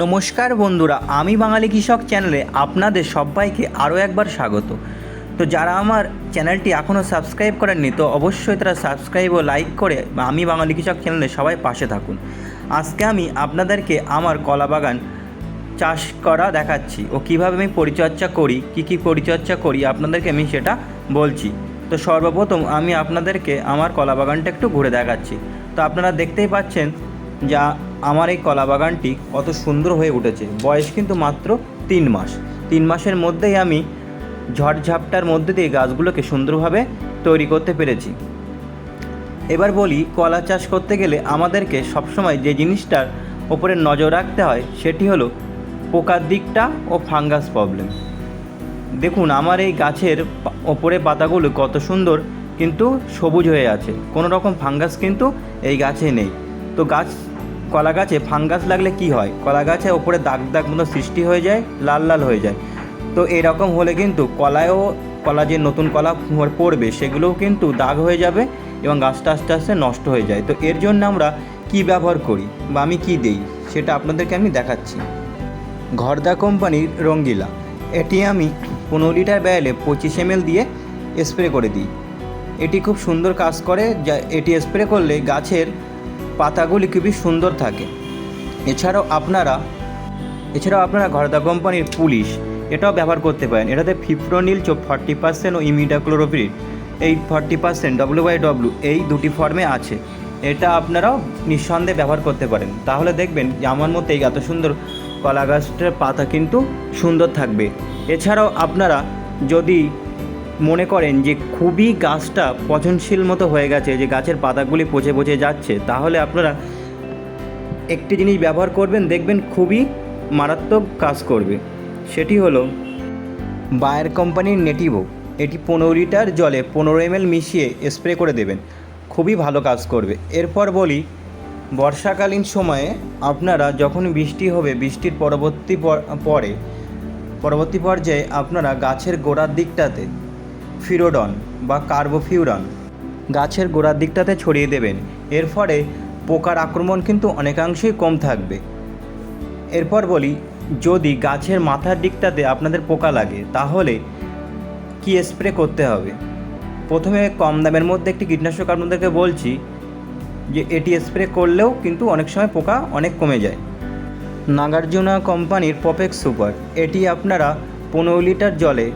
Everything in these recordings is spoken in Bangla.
নমস্কার বন্ধুরা, আমি বাঙালি কৃষক চ্যানেলে আপনাদের সবাইকে আরও একবার স্বাগত। তো যারা আমার চ্যানেলটি এখনও সাবস্ক্রাইব করেননি তো অবশ্যই তারা সাবস্ক্রাইব ও লাইক করে আমি বাঙালি কৃষক চ্যানেলে সবাই পাশে থাকুন। আজকে আমি আপনাদেরকে আমার কলা বাগান চাষ করা দেখাচ্ছি ও কীভাবে আমি পরিচর্যা করি, কী পরিচর্যা করি আপনাদেরকে আমি সেটা বলছি। তো সর্বপ্রথম আমি আপনাদেরকে আমার কলা বাগানটা একটু ঘুরে দেখাচ্ছি। তো আপনারা দেখতেই পাচ্ছেন যা আমার এই কলা বাগানটি কত সুন্দর হয়ে উঠেছে। বয়স কিন্তু মাত্র 3 মাস। 3 মাসের মধ্যেই আমি ঝড়ঝাপটার মধ্যে দিয়ে গাছগুলোকে সুন্দরভাবে তৈরি করতে পেরেছি। এবার বলি, কলা চাষ করতে গেলে আমাদেরকে সবসময় যে জিনিসটার ওপরে নজর রাখতে হয় সেটি হলো পোকার দিকটা ও ফাঙ্গাস প্রবলেম। দেখুন আমার এই গাছের ওপরে পাতাগুলো কত সুন্দর কিন্তু সবুজ হয়ে আছে, কোনো রকম ফাঙ্গাস কিন্তু এই গাছে নেই। তো কলা গাছে ফাঙ্গাস লাগলে কি হয়, কলা গাছে ওপরে দাগ দাগ মতো সৃষ্টি হয়ে যায়, লাল লাল হয়ে যায়। তো এরকম হলে কিন্তু কলা যে নতুন কলা পড়বে সেগুলোও কিন্তু দাগ হয়ে যাবে এবং গাছটা আস্তে আস্তে নষ্ট হয়ে যায়। তো এর জন্য আমরা কি ব্যবহার করি বা আমি কি দেই সেটা আপনাদেরকে আমি দেখাচ্ছি। ঘরদা কোম্পানির রঙ্গিলা, এটি আমি 15 লিটার ব্যারেলে 25 ml দিয়ে স্প্রে করে দিই। এটি খুব সুন্দর কাজ করে, যা এটি স্প্রে করলে গাছের পাতাগুলি খুবই সুন্দর থাকে। এছাড়াও আপনারা ঘরদা কোম্পানির পুলিশ এটাও ব্যবহার করতে পারেন। এটাতে ফিপ্রোনিল 40% ও ইমিডাক্লোরোপিড এই 40% WY/W এই দুটি ফর্মে আছে। এটা আপনারাও নিঃসন্দেহে ব্যবহার করতে পারেন। তাহলে দেখবেন যে আমার মতো এই এত সুন্দর কলা গাছটার পাতা কিন্তু সুন্দর থাকবে। এছাড়াও আপনারা যদি মনে করেন যে খুবই গাছটা পচনশীল মতো হয়ে গেছে, যে গাছের পাতাগুলি পচে পচে যাচ্ছে, তাহলে আপনারা একটি জিনিস ব্যবহার করবেন, দেখবেন খুবই মারাত্মক কাজ করবে। সেটি হলো বায়ার কোম্পানির নেটিভো। এটি 15 লিটার জলে 15 ml মিশিয়ে স্প্রে করে দেবেন, খুবই ভালো কাজ করবে। এরপর বলি, বর্ষাকালীন সময়ে আপনারা যখন বৃষ্টি হবে, বৃষ্টির পরবর্তী পর্যায়ে আপনারা গাছের গোড়ার দিকটাতে ফিরোডন বা কার্বোফিউরান গাছের গোড়ার দিকটাতে ছড়িয়ে দেবেন। এর ফলে পোকার আক্রমণ কিন্তু অনেকাংশেই কম থাকবে। এরপর বলি, যদি গাছের মাথার দিকটাতে আপনাদের পোকা লাগে তাহলে কি স্প্রে করতে হবে। প্রথমে কম দামের মধ্যে একটি কীটনাশক আপনাদেরকে বলছি, যে এটি স্প্রে করলেও কিন্তু অনেক সময় পোকা অনেক কমে যায়। নাগার্জুনা কোম্পানির পপেক্স সুপার, এটি আপনারা 15 লিটার জলে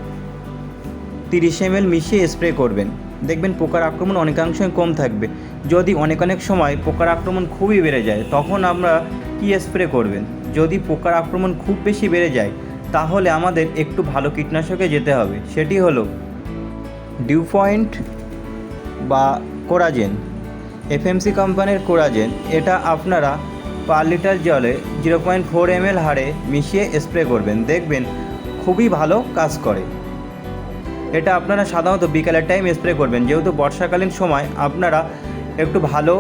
30 ml মিশিয়ে স্প্রে করবেন, দেখবেন পোকার আক্রমণ অনেকাংশই কম থাকবে। যদি অনেক সময় পোকার আক্রমণ খুবই বেড়ে যায় তখন আমরা কি স্প্রে করবেন। যদি পোকার আক্রমণ খুব বেশি বেড়ে যায় তাহলে আমাদের একটু ভালো কীটনাশকে যেতে হবে। সেটি হলো ডিউপয়েন্ট বা কোরাজেন, FMC কোম্পানির কোরাজেন। এটা আপনারা পার লিটার জলে 0.4 ml হারে মিশিয়ে স্প্রে করবেন, দেখবেন খুবই ভালো কাজ করে। এটা আপনারা সাধারণত বিকালের টাইম স্প্রে করবেন, যেহেতু বর্ষাকালীন সময় আপনারা একটু ভালো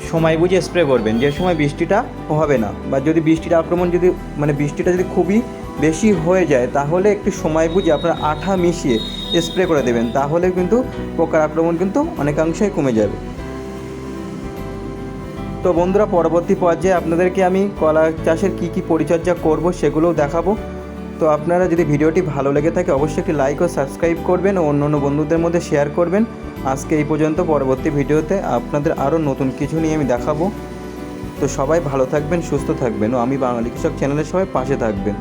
সময় বুঝে স্প্রে করবেন, যে সময় বৃষ্টিটা হবে না, বা যদি বৃষ্টির আক্রমণ বৃষ্টিটা যদি খুবই বেশি হয়ে যায় তাহলে একটু সময় বুঝে আপনারা আঠা মিশিয়ে স্প্রে করে দেবেন, তাহলে কিন্তু পোকার আক্রমণ কিন্তু অনেকাংশেই কমে যাবে। তো বন্ধুরা, পরবর্তী পর্যায়ে আপনাদেরকে আমি কলা চাষের কী পরিচর্যা করব সেগুলোও দেখাবো। তো আপনারা যদি ভিডিওটি ভালো লেগে থাকে অবশ্যই একটি লাইক ও সাবস্ক্রাইব করবেন ও অন্য বন্ধুদের মধ্যে শেয়ার করবেন। আজকে এই পর্যন্ত, পরবর্তী ভিডিওতে আপনাদের আরও নতুন কিছু নিয়ে আমি দেখাবো। তো সবাই ভালো থাকবেন, সুস্থ থাকবেন ও আমি বাঙালি কৃষক চ্যানেলের সবাই পাশে থাকবেন।